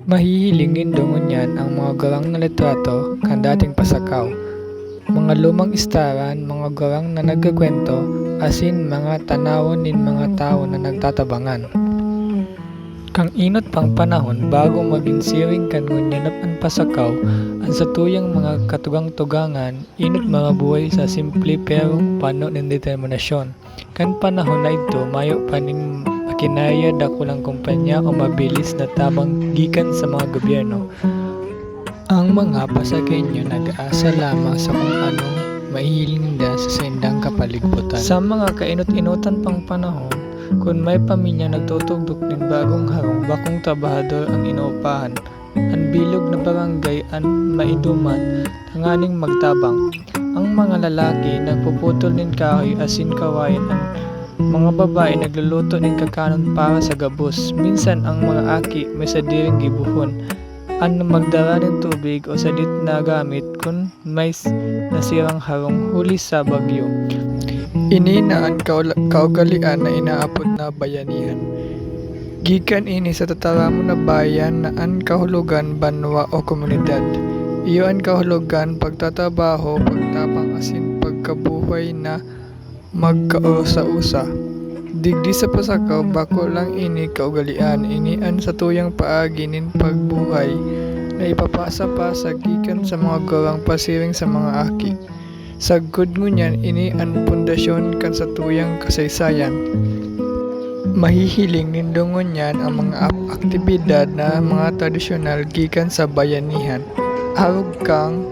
Mahihiling nindongon niyan ang mga gurang na litrato kan dating pasakaw. Mga lumang istaran, mga gurang na nagkakwento, asin mga tanawon nin mga tao na nagtatabangan. Kang inot pang panahon bago maging siring kan ngunyanap ang pasakaw, ang satuyang mga katugang-tugangan, inot mga buhay sa simple pero pano ng determinasyon. Kan panahon na ito, mayo pa ning makinaya dakulang kumpanya o mabilis na tabang gikan sa mga gobyerno. Ang mga pasakenyo nag-aasa lamang sa kung anong mahihiling nila sa sindang kapalibutan. Sa mga kainot-inutan pang panahon, kung may pamilya nagtutugdok ng bagong harong, bakong trabahador ang inuupahan. Ang bilog na barangay ang maiduman, tanganing magtabang. Ang mga lalaki nagpuputol ng kahoy asin kawayan, ang mga babae nagluluto ng kakanon para sa gabos. Minsan ang mga aki may sadiring gibuhon. Ang magdara ng tubig o sadit na gamit kung may nasirang harong huli sa bagyo. Ini na ang kaugalian na inaapod na bayanihan. Gikan ini sa tataramo na bayan na ang kahulugan banwa o komunidad. Iyo ang kahulugan pagtatrabaho, pagtapang asin pagkabuhay na magkausa-usa. Digdi sa pasakaw bako lang ini kaugalian, ini ang satuyang paagi nin pagbuhay na ipapasa pa sa gikan sa mga gawang pasiring sa mga aki. Sagod ngunyan ini ang pundasyon kan sa tuyang kasaysayan. Mahihiling nindongon yan ang mga aktibidad na mga tradisyonal gikan sa bayanihan. Arog kang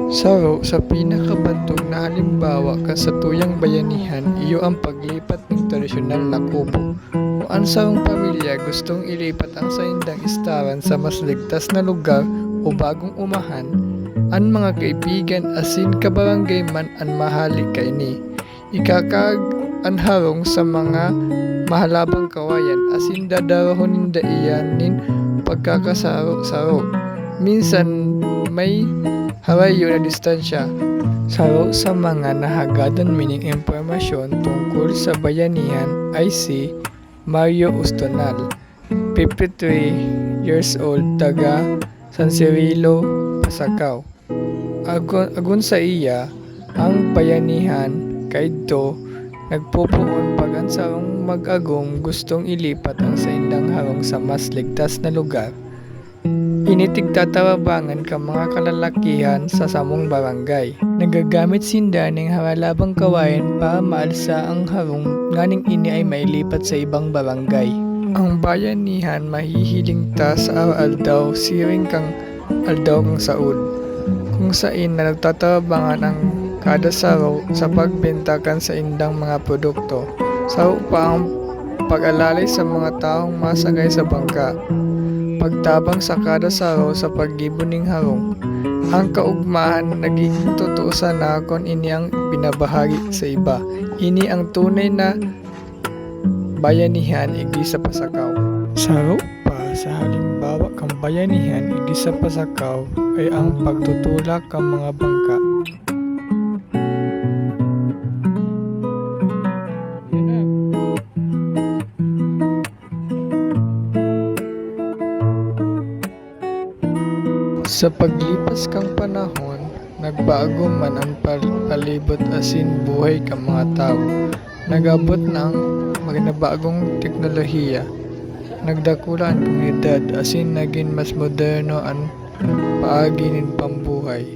saro sa pinakabantog na halimbawa kan sa tuyang bayanihan, iyo ang paglipat ng tradisyonal na kubo. Kung ang sarong pamilya gustong ilipat ang saindang istaran sa mas ligtas na lugar o bagong umahan, ang mga kaibigan asin kabarangay man ang mahali kaini. Ikakag ang harong sa mga mahalabang kawayan asin dadarahonin daiyan nin pagkakasaro-saro. Minsan may harayo na distansya. Saro sa mga nahagadan mining impormasyon tungkol sa bayanihan ay si Mario Ustonal, 53 years old, taga San Cirilo, Pasakaw. Agon sa iya, ang bayanihan kaidto nagpupuon pag ang sarong mag-agong gustong ilipat ang saindang harong sa mas ligtas na lugar. Initig tatawabangan ka mga kalalakihan sa samong barangay. Nagagamit sinda ng haralabang kawayan para maalsa ang harong nganing ini ay mailipat sa ibang barangay. Ang bayanihan mahihiling ta sa aldaw siring kang aldaw kang saud, kung sain na nagtatawabangan ang kada saro sa pagbentakan sa indang mga produkto. Saro pa ang pag-alalay sa mga taong masagay sa bangka, pagtabang sa kada saro sa paggibuning harong. Ang kaugmahan nagiging tutuusan na kung ini ang binabahagi sa iba. Ini ang tunay na bayanihan igi sa pasakaw. Saro pa sa halimbawa kang bayanihan igi sa pasakaw ay ang pagtutulak ng mga bangka. Sa paglipas kang panahon, nagbago man ang palibot asin buhay kang mga tao. Nagabot na ang magnabagong teknolohiya. Nagdakula ang komunidad asin naging mas moderno ang paagi nin pambuhay.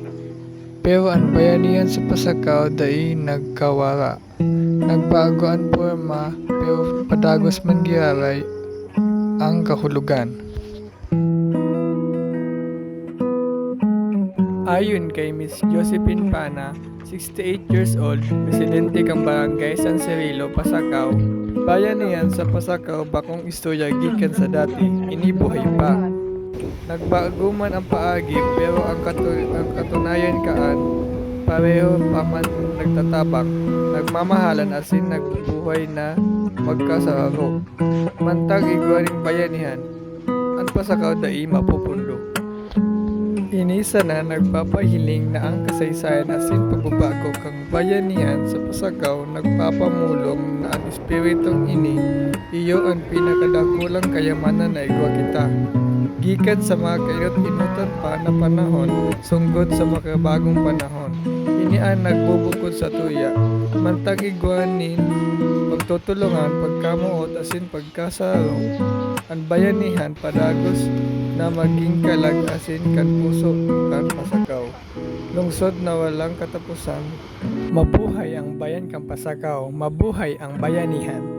Pero ang bayanihan sa pasakaw dai nagkawara. Nagbago ang forma pero padagos man giaray ang kahulugan. Ayon kay Miss Josephine Pana, 68 years old, residente kang barangay San Cirilo, Pasakaw, bayanihan sa Pasakaw bakong istorya gikan sa dati, inibuhay pa. Nagbago man ang paagi pero ang katunayan kaan, pareho pa man nagtatabang, nagmamahalan asin nagbubuhay na magkasararo. Mantag iguaning bayanihan, ang Pasakaw dai mapupundo. Inisa na nagpapahiling na ang kasaysayan asin pagbabago kang bayanihan sa Pasakaw nagpapamulong na ang espiritong ini iyo ang pinakadakulang kayamanan na igwa kita. gikan sa mga kainot-inutan pa na panahon sunggod sa makabagong panahon. Ini ang nagbubukod sa tuya, mantang igwanin, pagtutulungan, pagkamuot, asin pagkasarong, ang bayanihan padagos na maging kalag asin kan puso kan pasakaw. Lungsod na walang katapusan. Mabuhay ang bayan kang Pasakaw, mabuhay ang bayanihan.